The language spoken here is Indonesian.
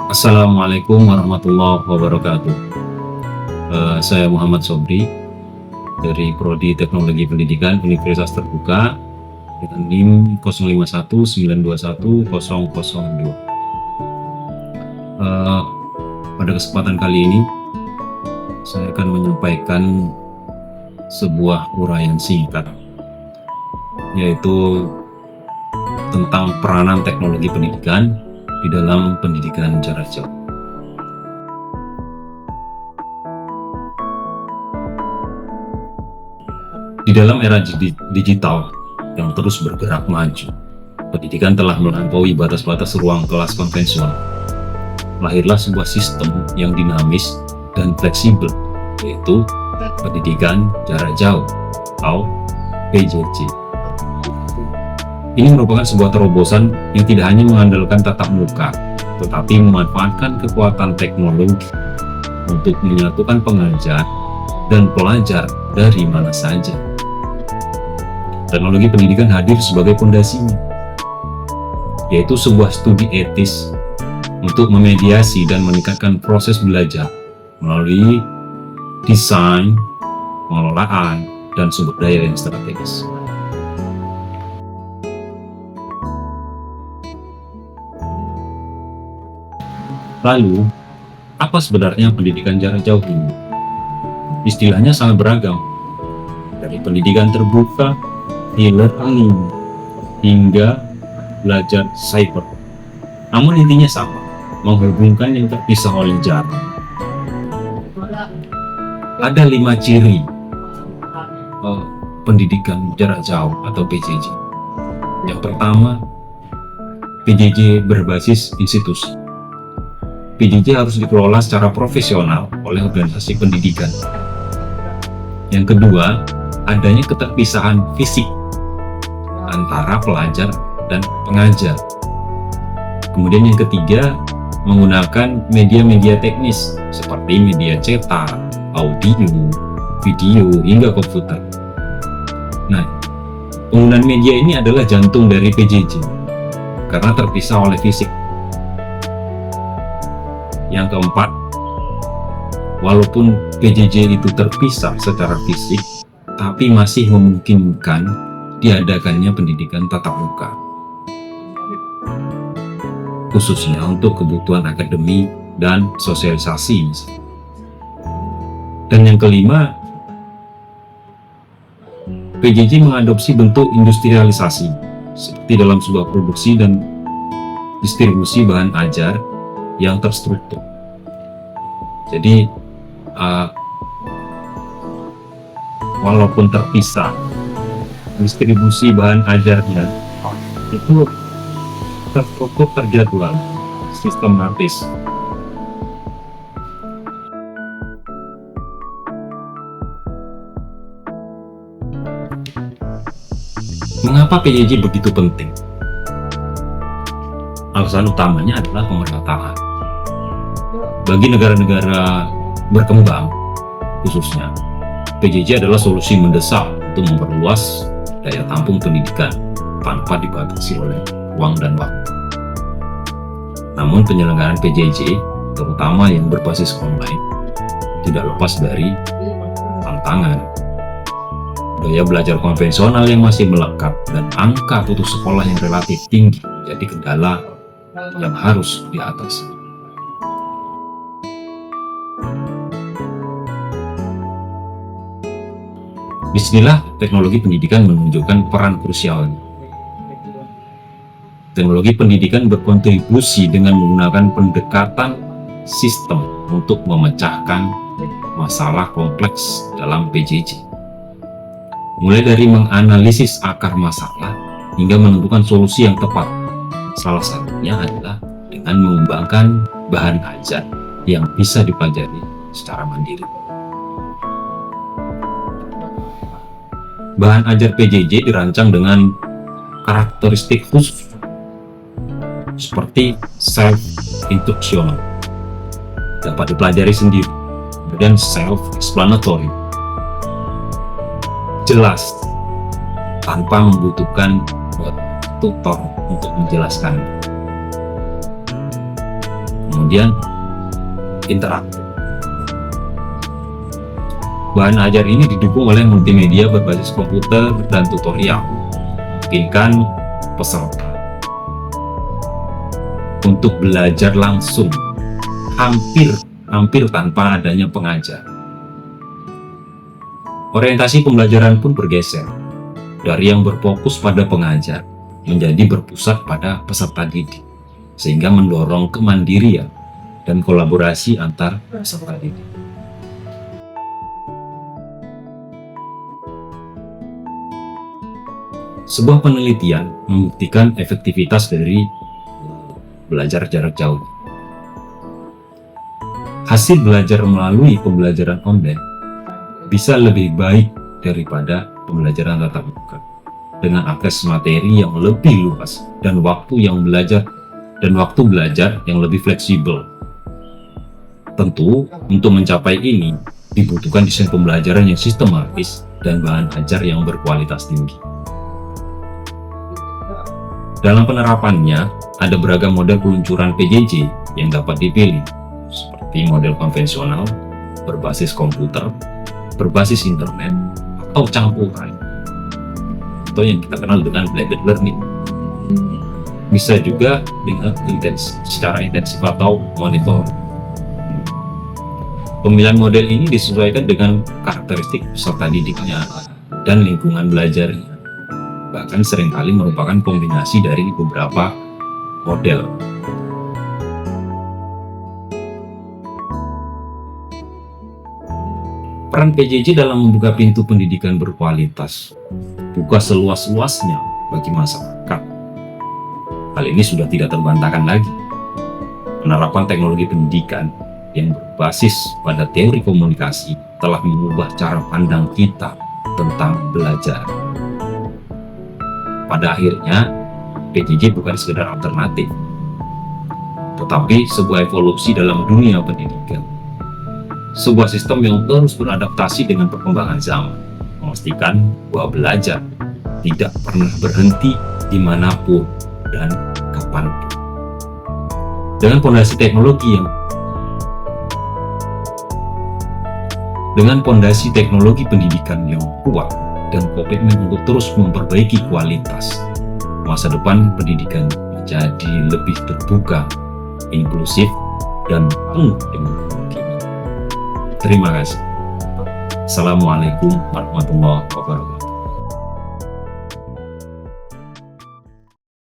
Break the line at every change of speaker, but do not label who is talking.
Assalamualaikum warahmatullahi wabarakatuh. Saya Muhammad Sobri dari Prodi Teknologi Pendidikan Universitas Terbuka dengan NIM 0519210002. Pada kesempatan kali ini saya akan menyampaikan sebuah uraian singkat, yaitu tentang peranan teknologi pendidikan di dalam pendidikan jarak jauh. Di dalam era digital yang terus bergerak maju, pendidikan telah melampaui batas-batas ruang kelas konvensional. Lahirlah sebuah sistem yang dinamis dan fleksibel, yaitu pendidikan jarak jauh atau PJJ. Ini merupakan sebuah terobosan yang tidak hanya mengandalkan tatap muka, tetapi memanfaatkan kekuatan teknologi untuk menyatukan pengajar dan pelajar dari mana saja. Teknologi pendidikan hadir sebagai fondasinya, yaitu sebuah studi etis untuk memediasi dan meningkatkan proses belajar melalui desain, pengelolaan, dan sumber daya yang strategis. Lalu, apa sebenarnya pendidikan jarak jauh ini? Istilahnya sangat beragam, dari pendidikan terbuka, e-learning, hingga belajar cyber. Namun intinya sama, menghubungkan yang terpisah oleh jarak. Ada 5 ciri pendidikan jarak jauh atau PJJ. Yang pertama, PJJ berbasis institusi. PJJ harus dikelola secara profesional oleh organisasi pendidikan. Yang kedua, adanya keterpisahan fisik antara pelajar dan pengajar. Kemudian yang ketiga, menggunakan media-media teknis seperti media cetak, audio, video, hingga komputer. Nah, penggunaan media ini adalah jantung dari PJJ karena terpisah oleh fisik. Yang keempat, walaupun PJJ itu terpisah secara fisik, tapi masih memungkinkan diadakannya pendidikan tatap muka, khususnya untuk kebutuhan akademik dan sosialisasi. Dan yang kelima, PJJ mengadopsi bentuk industrialisasi, seperti dalam sebuah produksi dan distribusi bahan ajar yang terstruktur. Jadi walaupun terpisah, distribusi bahan ajarnya itu terstruktur, terjadwal, sistematis. Mengapa PJJ begitu penting? Alasan utamanya adalah pemerataan. Bagi negara-negara berkembang, khususnya, PJJ adalah solusi mendesak untuk memperluas daya tampung pendidikan tanpa dibatasi oleh ruang dan waktu. Namun penyelenggaraan PJJ, terutama yang berbasis online, tidak lepas dari tantangan. Gaya belajar konvensional yang masih melekat dan angka putus sekolah yang relatif tinggi jadi kendala yang harus diatasi. Disinilah teknologi pendidikan menunjukkan peran krusialnya. Teknologi pendidikan berkontribusi dengan menggunakan pendekatan sistem untuk memecahkan masalah kompleks dalam PJJ. Mulai dari menganalisis akar masalah hingga menentukan solusi yang tepat. Salah satunya adalah dengan mengembangkan bahan ajar yang bisa dipelajari secara mandiri. Bahan ajar PJJ dirancang dengan karakteristik khusus seperti self-instructional, dapat dipelajari sendiri, dan self-explanatory, jelas tanpa membutuhkan tutor untuk menjelaskan. kemudian interaktif. Bahan ajar ini didukung oleh multimedia berbasis komputer dan tutorial, memungkinkan peserta untuk belajar langsung, hampir tanpa adanya pengajar. Orientasi pembelajaran pun bergeser dari yang berfokus pada pengajar menjadi berpusat pada peserta didik, sehingga mendorong kemandirian dan kolaborasi antar peserta didik. Sebuah penelitian membuktikan efektivitas dari belajar jarak jauh. Hasil belajar melalui pembelajaran online bisa lebih baik daripada pembelajaran tatap muka, dengan akses materi yang lebih luas dan waktu belajar yang lebih fleksibel. Tentu, untuk mencapai ini dibutuhkan desain pembelajaran yang sistematis dan bahan ajar yang berkualitas tinggi. Dalam penerapannya, ada beragam model peluncuran PJJ yang dapat dipilih, seperti model konvensional, berbasis komputer, berbasis internet, atau campuran, atau yang kita kenal dengan blended learning. Bisa juga dengan secara intensif atau monitor. Pemilihan model ini disesuaikan dengan karakteristik peserta didiknya dan lingkungan belajarnya, bahkan seringkali merupakan kombinasi dari beberapa model. Peran PJJ dalam membuka pintu pendidikan berkualitas, buka seluas-luasnya bagi masyarakat. Hal ini sudah tidak terbantahkan lagi. Penerapan teknologi pendidikan yang berbasis pada teori komunikasi telah mengubah cara pandang kita tentang belajar. Pada akhirnya, PJJ bukan sekedar alternatif, tetapi sebuah evolusi dalam dunia pendidikan. Sebuah sistem yang terus beradaptasi dengan perkembangan zaman, memastikan bahwa belajar tidak pernah berhenti dimanapun dan kapanpun. Dengan pondasi teknologi pendidikan yang kuat dan komitmen untuk terus memperbaiki kualitas, masa depan pendidikan menjadi lebih terbuka, inklusif, dan penuh dengan kemungkinan. Terima kasih. Assalamualaikum warahmatullahi wabarakatuh.